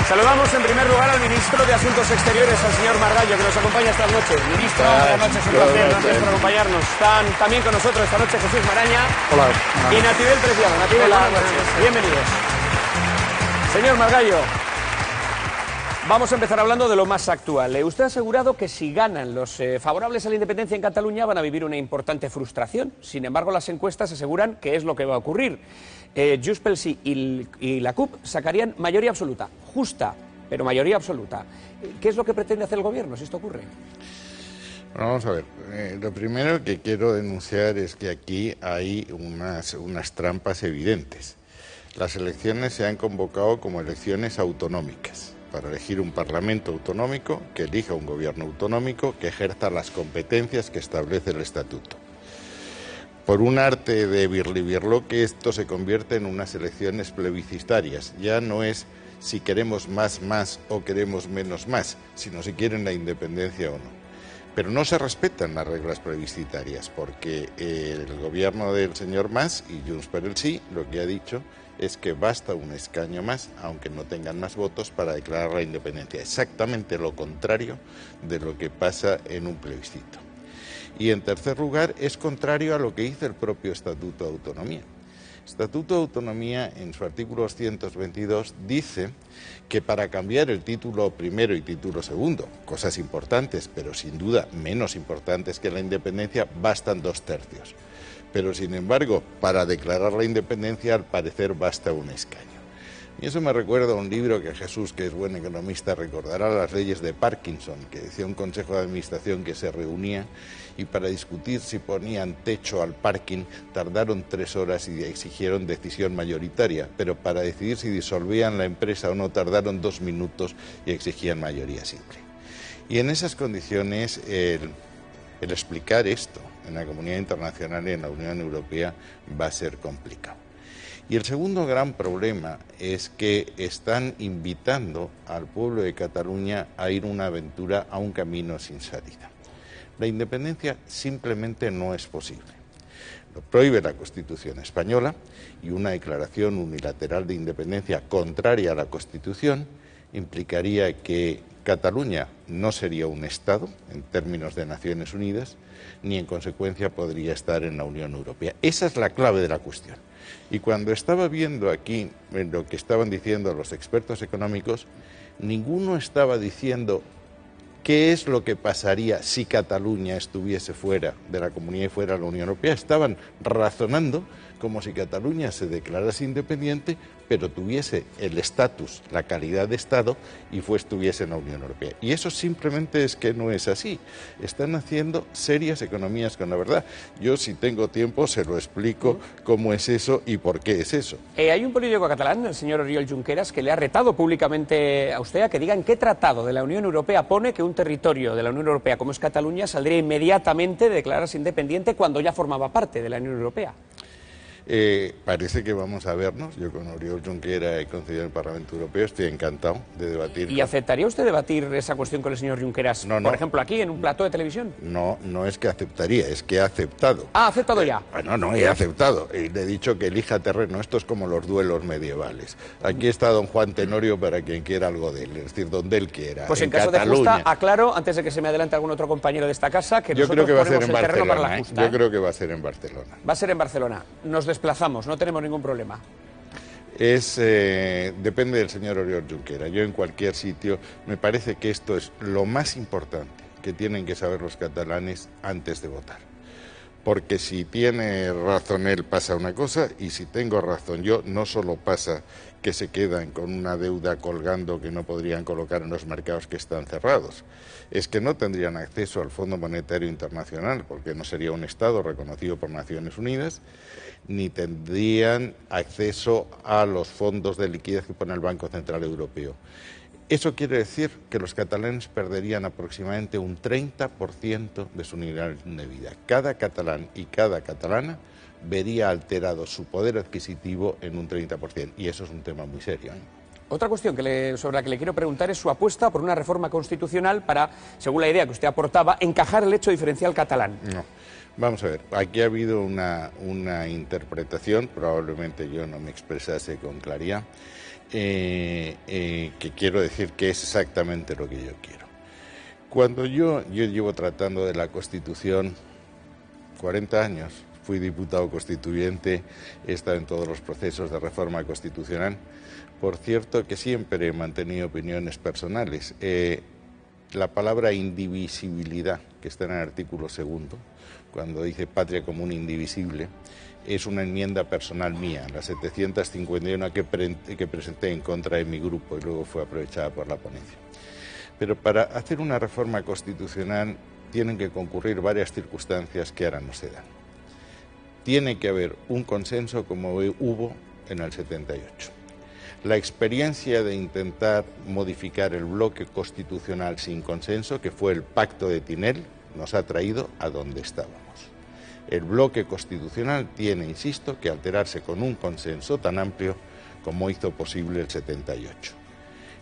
Saludamos en primer lugar al ministro de Asuntos Exteriores, al señor Margallo, que nos acompaña esta noche. Ministro, buenas noches, un placer, gracias por acompañarnos. Están también con nosotros esta noche Jesús Maraña. Hola. Y Natividad Preciado. Natividad, buenas noches. Bienvenidos. Señor Margallo, vamos a empezar hablando de lo más actual. Usted ha asegurado que si ganan los favorables a la independencia en Cataluña van a vivir una importante frustración. Sin embargo, las encuestas aseguran que es lo que va a ocurrir. Junts pel Sí y la CUP sacarían mayoría absoluta, justa, pero mayoría absoluta. ¿Qué es lo que pretende hacer el gobierno si esto ocurre? Bueno, vamos a ver. Lo primero que quiero denunciar es que aquí hay unas trampas evidentes. Las elecciones se han convocado como elecciones autonómicas, para elegir un parlamento autonómico que elija un gobierno autonómico que ejerza las competencias que establece el estatuto. Por un arte de birlibirloque, esto se convierte en unas elecciones plebiscitarias. Ya no es si queremos más o queremos menos más, sino si quieren la independencia o no. Pero no se respetan las reglas plebiscitarias, porque el gobierno del señor Mas y Junts pel Sí lo que ha dicho es que basta un escaño más, aunque no tengan más votos, para declarar la independencia. Exactamente lo contrario de lo que pasa en un plebiscito. Y en tercer lugar, es contrario a lo que dice el propio Estatuto de Autonomía. El Estatuto de Autonomía, en su artículo 222, dice que para cambiar el título primero y título segundo, cosas importantes, pero sin duda menos importantes que la independencia, bastan 2/3. Pero sin embargo, para declarar la independencia, al parecer, basta un escaño. Y eso me recuerda a un libro que Jesús, que es buen economista, recordará, Las leyes de Parkinson, que decía un consejo de administración que se reunía y para discutir si ponían techo al parking tardaron 3 horas y exigieron decisión mayoritaria, pero para decidir si disolvían la empresa o no tardaron 2 minutos y exigían mayoría simple. Y en esas condiciones el explicar esto en la comunidad internacional y en la Unión Europea va a ser complicado. Y el segundo gran problema es que están invitando al pueblo de Cataluña a ir una aventura, a un camino sin salida. La independencia simplemente no es posible. Lo prohíbe la Constitución española y una declaración unilateral de independencia contraria a la Constitución implicaría que Cataluña no sería un Estado en términos de Naciones Unidas, ni en consecuencia podría estar en la Unión Europea. Esa es la clave de la cuestión. Y cuando estaba viendo aquí lo que estaban diciendo los expertos económicos, ninguno estaba diciendo qué es lo que pasaría si Cataluña estuviese fuera de la Comunidad y fuera de la Unión Europea. Estaban razonando como si Cataluña se declarase independiente, pero tuviese el estatus, la calidad de Estado y estuviese en la Unión Europea. Y eso simplemente es que no es así. Están haciendo serias economías con la verdad. Yo, si tengo tiempo, se lo explico cómo es eso y por qué es eso. Hay un político catalán, el señor Oriol Junqueras, que le ha retado públicamente a usted a que diga en qué tratado de la Unión Europea pone que un territorio de la Unión Europea como es Cataluña saldría inmediatamente de declararse independiente cuando ya formaba parte de la Unión Europea. Parece que vamos a vernos. Yo con Oriol Junqueras he concedido en el Parlamento Europeo, estoy encantado de debatir. ¿Y aceptaría usted debatir esa cuestión con el señor Junqueras, por ejemplo, aquí, en un plató de televisión? No, no es que aceptaría, es que ha aceptado. ¿Ha aceptado ya? Bueno, no, he aceptado. Y le he dicho que elija terreno. Esto es como los duelos medievales. Aquí está don Juan Tenorio para quien quiera algo de él, es decir, donde él quiera. Pues en caso Cataluña. de justa, aclaro, antes de que se me adelante algún otro compañero de esta casa, que yo nosotros creo que va a ser ponemos en el terreno para la Barcelona. justa. Yo creo que va a ser en Barcelona. Va a ser en Barcelona. Nos desplazamos, no tenemos ningún problema. Depende del señor Oriol Junqueras. Yo en cualquier sitio, me parece que esto es lo más importante que tienen que saber los catalanes antes de votar. Porque si tiene razón él pasa una cosa y si tengo razón yo, no solo pasa que se quedan con una deuda colgando que no podrían colocar en los mercados que están cerrados, es que no tendrían acceso al Fondo Monetario Internacional porque no sería un Estado reconocido por Naciones Unidas, ni tendrían acceso a los fondos de liquidez que pone el Banco Central Europeo. Eso quiere decir que los catalanes perderían aproximadamente un 30% de su nivel de vida. Cada catalán y cada catalana vería alterado su poder adquisitivo en un 30%, y eso es un tema muy serio, ¿eh? Otra cuestión sobre la que le quiero preguntar es su apuesta por una reforma constitucional para, según la idea que usted aportaba, encajar el hecho diferencial catalán. No. Vamos a ver, aquí ha habido una interpretación, probablemente yo no me expresase con claridad, que quiero decir que es exactamente lo que yo quiero. Cuando yo llevo tratando de la Constitución 40 años, fui diputado constituyente, he estado en todos los procesos de reforma constitucional. Por cierto que siempre he mantenido opiniones personales. La palabra indivisibilidad, que está en el artículo 2, cuando dice patria común indivisible, es una enmienda personal mía, la 751 que presenté en contra de mi grupo y luego fue aprovechada por la ponencia. Pero para hacer una reforma constitucional tienen que concurrir varias circunstancias que ahora no se dan. Tiene que haber un consenso como hubo en el 78. La experiencia de intentar modificar el bloque constitucional sin consenso, que fue el Pacto de Tinel, nos ha traído a donde estábamos. El bloque constitucional tiene, insisto, que alterarse con un consenso tan amplio como hizo posible el 78.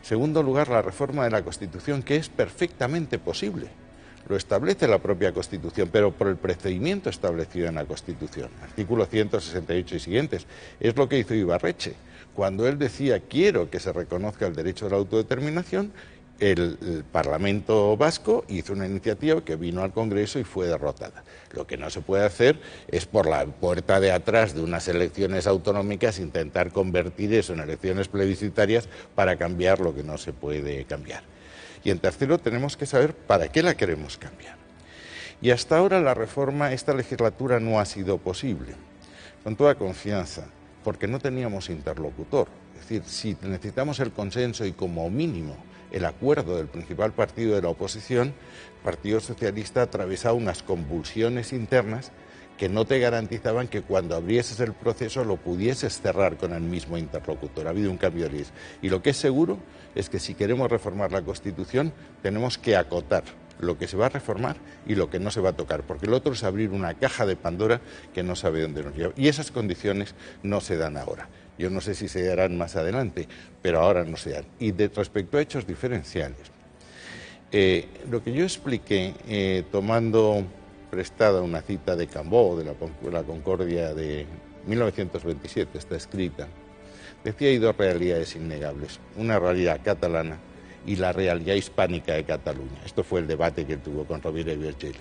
En segundo lugar, la reforma de la Constitución, que es perfectamente posible. Lo establece la propia Constitución, pero por el procedimiento establecido en la Constitución. Artículo 168 y siguientes. Es lo que hizo Ibarretxe. Cuando él decía, quiero que se reconozca el derecho a la autodeterminación, el Parlamento vasco hizo una iniciativa que vino al Congreso y fue derrotada. Lo que no se puede hacer es por la puerta de atrás de unas elecciones autonómicas intentar convertir eso en elecciones plebiscitarias para cambiar lo que no se puede cambiar. Y en tercero, tenemos que saber para qué la queremos cambiar. Y hasta ahora la reforma, esta legislatura, no ha sido posible, con toda confianza, porque no teníamos interlocutor. Es decir, si necesitamos el consenso y como mínimo el acuerdo del principal partido de la oposición, el Partido Socialista atravesaba unas convulsiones internas que no te garantizaban que cuando abrieses el proceso lo pudieses cerrar con el mismo interlocutor. Ha habido un cambio de leyes. Y lo que es seguro es que si queremos reformar la Constitución tenemos que acotar lo que se va a reformar y lo que no se va a tocar, porque lo otro es abrir una caja de Pandora que no sabe dónde nos lleva. Y esas condiciones no se dan ahora. Yo no sé si se darán más adelante, pero ahora no se dan. Y respecto a hechos diferenciales, lo que yo expliqué tomando prestada una cita de Cambó, de la Concordia de 1927, está escrita, decía hay dos realidades innegables, una realidad catalana y la realidad hispánica de Cataluña. Esto fue el debate que tuvo con Rovira i Virgili.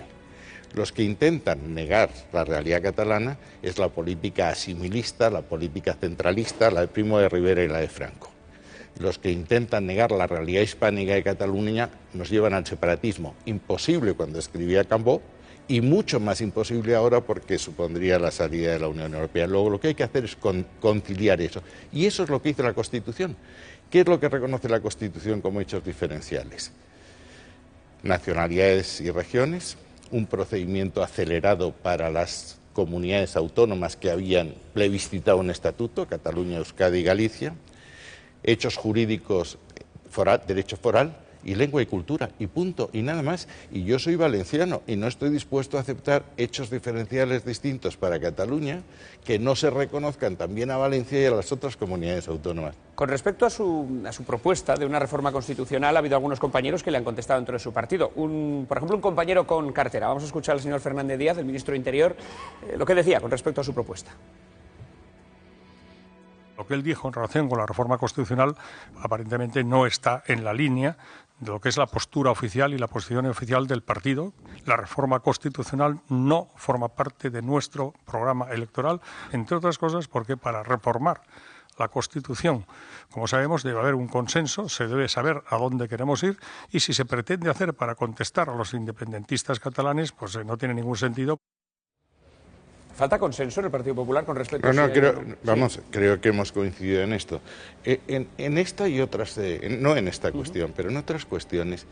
Los que intentan negar la realidad catalana es la política asimilista, la política centralista, la de Primo de Rivera y la de Franco. Los que intentan negar la realidad hispánica de Cataluña nos llevan al separatismo, imposible cuando escribía Cambó, y mucho más imposible ahora porque supondría la salida de la Unión Europea. Luego lo que hay que hacer es conciliar eso. Y eso es lo que dice la Constitución. ¿Qué es lo que reconoce la Constitución como hechos diferenciales? Nacionalidades y regiones, un procedimiento acelerado para las comunidades autónomas que habían plebiscitado un estatuto, Cataluña, Euskadi y Galicia, hechos jurídicos, derecho foral, y lengua y cultura, y punto, y nada más. Y yo soy valenciano y no estoy dispuesto a aceptar hechos diferenciales distintos para Cataluña que no se reconozcan también a Valencia y a las otras comunidades autónomas. Con respecto a su propuesta de una reforma constitucional, ha habido algunos compañeros que le han contestado dentro de su partido. Por ejemplo, un compañero con cartera. Vamos a escuchar al señor Fernández Díaz, el ministro de Interior, lo que decía con respecto a su propuesta. Lo que él dijo en relación con la reforma constitucional aparentemente no está en la línea de lo que es la postura oficial y la posición oficial del partido. La reforma constitucional no forma parte de nuestro programa electoral, entre otras cosas porque para reformar la Constitución, como sabemos, debe haber un consenso, se debe saber a dónde queremos ir y si se pretende hacer para contestar a los independentistas catalanes, pues no tiene ningún sentido. ¿Falta consenso en el Partido Popular con respecto creo que hemos coincidido en esto. En esta y otras, no en esta cuestión, pero en otras cuestiones.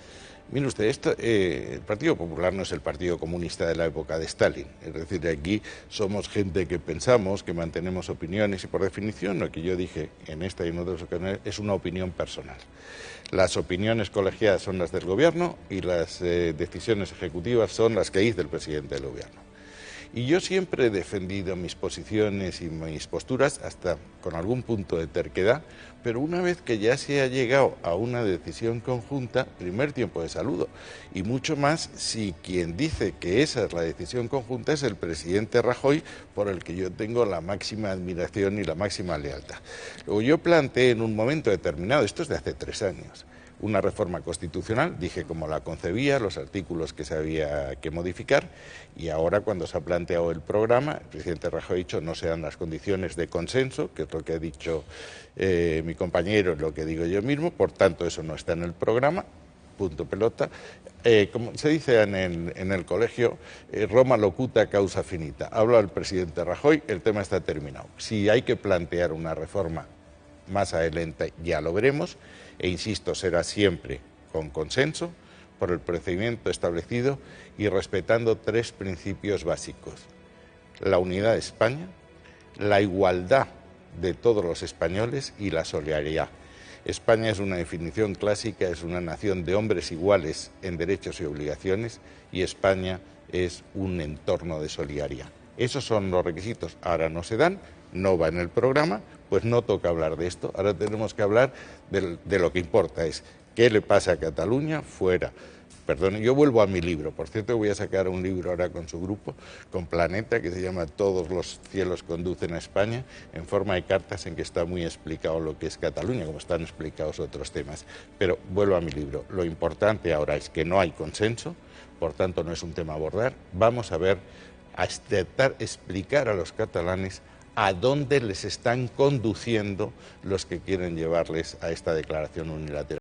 Mire usted, el Partido Popular no es el Partido Comunista de la época de Stalin. Es decir, aquí somos gente que pensamos, que mantenemos opiniones y por definición lo que yo dije en esta y en otras ocasiones es una opinión personal. Las opiniones colegiadas son las del Gobierno y las decisiones ejecutivas son las que dice el presidente del Gobierno. Y yo siempre he defendido mis posiciones y mis posturas, hasta con algún punto de terquedad, pero una vez que ya se ha llegado a una decisión conjunta, primer tiempo de saludo. Y mucho más si quien dice que esa es la decisión conjunta es el presidente Rajoy, por el que yo tengo la máxima admiración y la máxima lealtad. Luego yo planteé en un momento determinado, esto es de hace 3 años, una reforma constitucional, dije cómo la concebía, los artículos que se había que modificar, y ahora cuando se ha planteado el programa, el presidente Rajoy ha dicho no se dan las condiciones de consenso, que es lo que ha dicho mi compañero, es lo que digo yo mismo, por tanto eso no está en el programa, punto pelota. Como se dice en el colegio, Roma locuta causa finita. Habla el presidente Rajoy, el tema está terminado. Si hay que plantear una reforma más adelante, ya lo veremos, e insisto, será siempre con consenso, por el procedimiento establecido y respetando 3 principios básicos: la unidad de España, la igualdad de todos los españoles y la solidaridad. España es una definición clásica, es una nación de hombres iguales en derechos y obligaciones, y España es un entorno de solidaridad. Esos son los requisitos. Ahora no se dan, no va en el programa, pues no toca hablar de esto. Ahora tenemos que hablar de lo que importa, es qué le pasa a Cataluña fuera. Perdón, yo vuelvo a mi libro. Por cierto, voy a sacar un libro ahora con su grupo, con Planeta, que se llama Todos los cielos conducen a España, en forma de cartas en que está muy explicado lo que es Cataluña, como están explicados otros temas. Pero vuelvo a mi libro. Lo importante ahora es que no hay consenso, por tanto no es un tema a abordar. Vamos a ver, a intentar explicar a los catalanes a dónde les están conduciendo los que quieren llevarles a esta declaración unilateral.